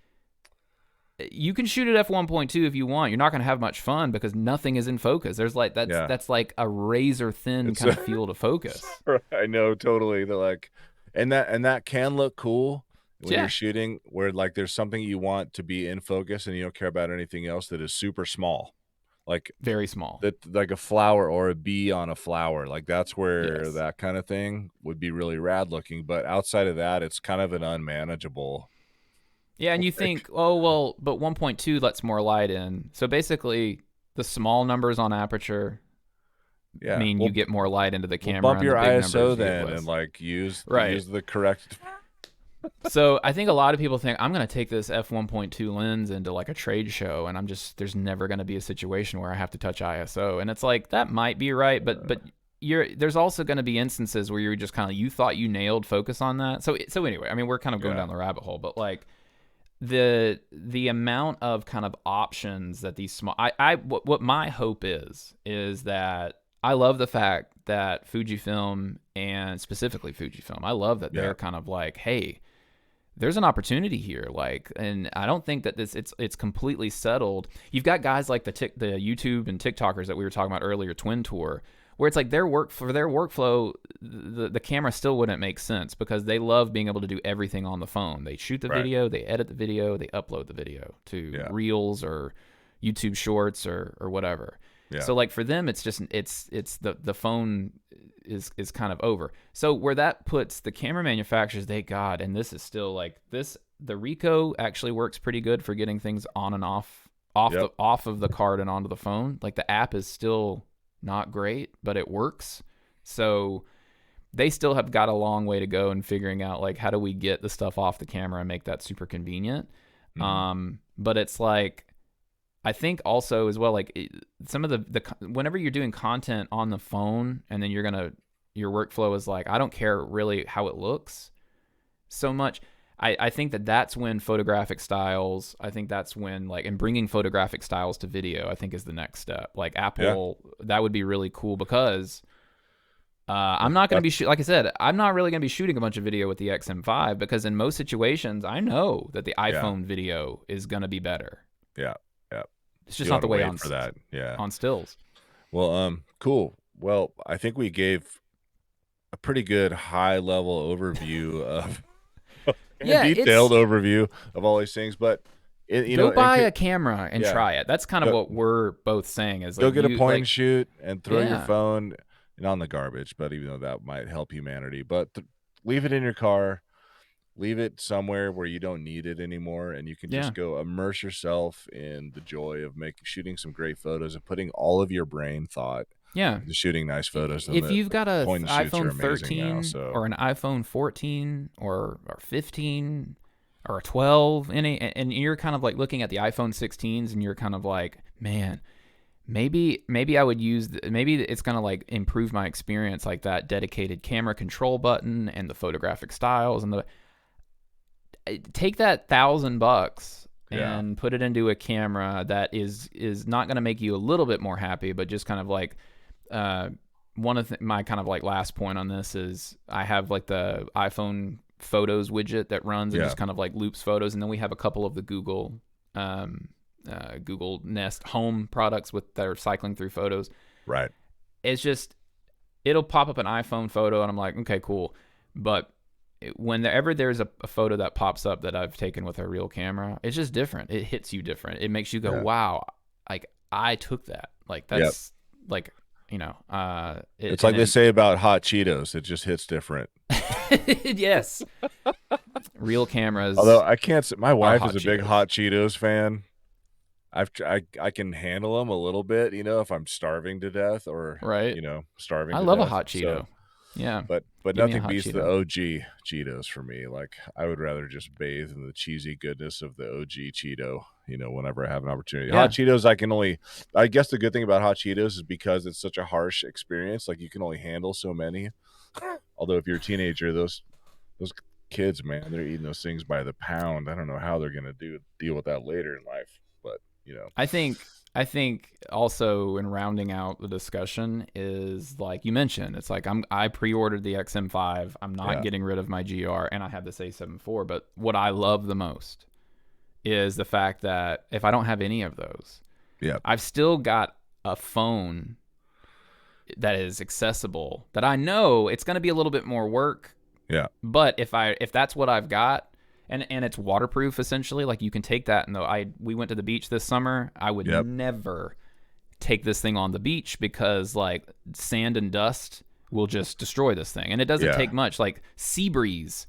you can shoot at f1.2 if you want. You're not going to have much fun because nothing is in focus. There's like that's like a razor thin kind of field of focus. I know, totally. They're like, and that can look cool when you're shooting, where like there's something you want to be in focus and you don't care about anything else that is super small, like very small, that like a flower or a bee on a flower. Like that's where that kind of thing would be really rad looking. But outside of that, it's kind of an unmanageable. Yeah, and you think, oh well, but 1.2 lets more light in. So basically, the small numbers on aperture mean you get more light into the camera. Bump your and the big ISO then and like use the correct. So I think a lot of people think I'm going to take this f1.2 lens into like a trade show, and there's never going to be a situation where I have to touch ISO. And it's like, that might be right, but there's also going to be instances where you're just kind of, you thought you nailed focus on that. So anyway, I mean, we're kind of going down the rabbit hole, but like the amount of kind of options that these small, what my hope is that I love the fact that Fujifilm, and specifically Fujifilm, I love that they're kind of like, hey, there's an opportunity here. Like, and I don't think that it's completely settled. You've got guys like the YouTube and TikTokers that we were talking about earlier, Twin Tour, where it's like their workflow, the camera still wouldn't make sense because they love being able to do everything on the phone. They shoot the video, they edit the video, they upload the video to Reels or YouTube Shorts or whatever. Yeah. So like for them, it's just it's the phone is kind of over. So where that puts the camera manufacturers, and this is still like this. The Ricoh actually works pretty good for getting things on and off of the card and onto the phone. Like the app is still not great, but it works. So they still have got a long way to go in figuring out like how do we get the stuff off the camera and make that super convenient. But it's like, I think also as well, like some of the whenever you're doing content on the phone and then your workflow is like, I don't care really how it looks so much. I think that's when photographic styles, I think that's when like, and bringing photographic styles to video, I think is the next step. Like Apple, that would be really cool because I'm not going to be, like I said, I'm not really going to be shooting a bunch of video with the X-M5 because in most situations, I know that the iPhone video is going to be better. Yeah. It's just not the way on for that. On stills. Well, cool. Well, I think we gave a pretty good high level overview of detailed overview of all these things, but go buy a camera and try it. That's kind of what we're both saying is go get a point and shoot and throw your phone on the garbage, but even though that might help humanity, but leave it in your car. Leave it somewhere where you don't need it anymore, and you can just go immerse yourself in the joy of shooting some great photos and putting all of your brain thought into shooting nice photos. If you've got an iPhone 13 or an iPhone 14 or 15 or a 12, and you're kind of like looking at the iPhone 16s, and you're kind of like, man, maybe I would use maybe it's gonna like improve my experience, like that dedicated camera control button and the photographic styles and take that $1,000 and put it into a camera that is not going to make you a little bit more happy, but just kind of like one of my kind of like last point on this is I have like the iPhone Photos widget that runs and just kind of like loops photos, and then we have a couple of the Google Nest Home products that are cycling through photos. Right. It's just it'll pop up an iPhone photo, and I'm like, okay, cool. But whenever there's a photo that pops up that I've taken with a real camera, it's just different. It hits you different. It makes you go, wow, like I took that. Like that's like, you know, it's like they say about Hot Cheetos. It just hits different. Yes. Real cameras. Although I can't say, my wife is a big Cheetos. Hot Cheetos fan. I can handle them a little bit, you know, if I'm starving to death or, right. you know, starving I to love death. a hot Cheeto. So, yeah. But Give me a nothing hot beats Cheeto. the OG Cheetos for me. Like I would rather just bathe in the cheesy goodness of the OG Cheeto, you know, whenever I have an opportunity. Yeah. Hot Cheetos, I guess the good thing about Hot Cheetos is because it's such a harsh experience, like you can only handle so many. Although if you're a teenager, those kids, man, they're eating those things by the pound. I don't know how they're going to deal with that later in life, but you know. I think also in rounding out the discussion is like you mentioned, it's like I pre-ordered the XM5. I'm not getting rid of my GR, and I have this A7 IV. But what I love the most is the fact that if I don't have any of those, I've still got a phone that is accessible. That I know it's going to be a little bit more work. Yeah. But if that's what I've got, and it's waterproof essentially, like you can take that. And we went to the beach this summer. I would never take this thing on the beach because like sand and dust will just destroy this thing. And it doesn't take much. Like sea breeze,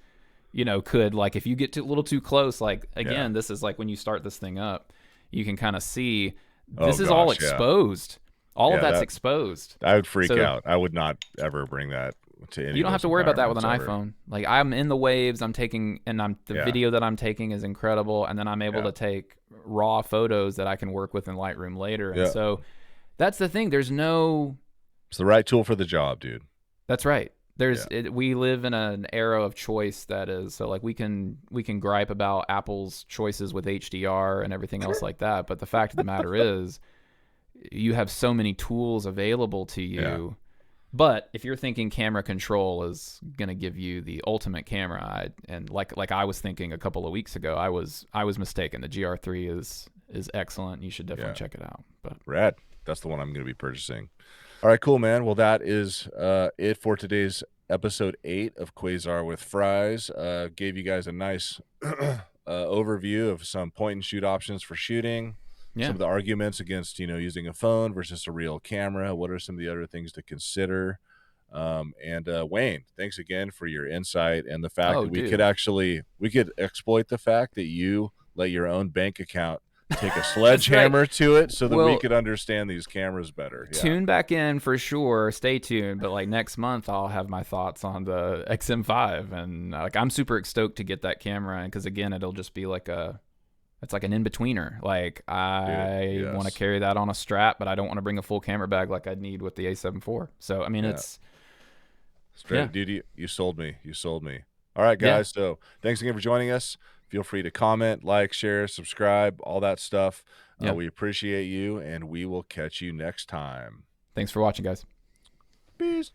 you know, could, like if you get a little too close, like again, this is like when you start this thing up, you can kind of see this is all exposed. All of that's exposed. I would freak out. I would not ever bring that to any. You don't have to worry about that with an iPhone. Like I'm in the waves, I'm taking, and the video that I'm taking is incredible, and then I'm able to take raw photos that I can work with in Lightroom later. And so that's the thing. It's the right tool for the job, dude. That's right. We live in an era of choice that is so like we can gripe about Apple's choices with HDR and everything else like that, but the fact of the matter is you have so many tools available to you. Yeah. But if you're thinking camera control is going to give you the ultimate camera, and like I was thinking a couple of weeks ago, I was mistaken. The GR3 is excellent. You should definitely check it out. But rad. That's the one I'm going to be purchasing. All right, cool, man. Well, that is it for today's episode 8 of Quasar with Fries. Gave you guys a nice overview of some point and shoot options for shooting. Some of the arguments against, you know, using a phone versus a real camera. What are some of the other things to consider? And Wayne, thanks again for your insight and the fact that we could exploit the fact that you let your own bank account take a sledgehammer to it so that we could understand these cameras better. Tune back in for sure. Stay tuned. But like next month, I'll have my thoughts on the XM5, and like I'm super stoked to get that camera, because again, it'll just be like it's like an in-betweener. Like I want to carry that on a strap, but I don't want to bring a full camera bag like I'd need with the A7 IV. So, I mean, it's straight, dude. You sold me. You sold me. All right, guys. So thanks again for joining us. Feel free to comment, like, share, subscribe, all that stuff. We appreciate you, and we will catch you next time. Thanks for watching, guys. Peace.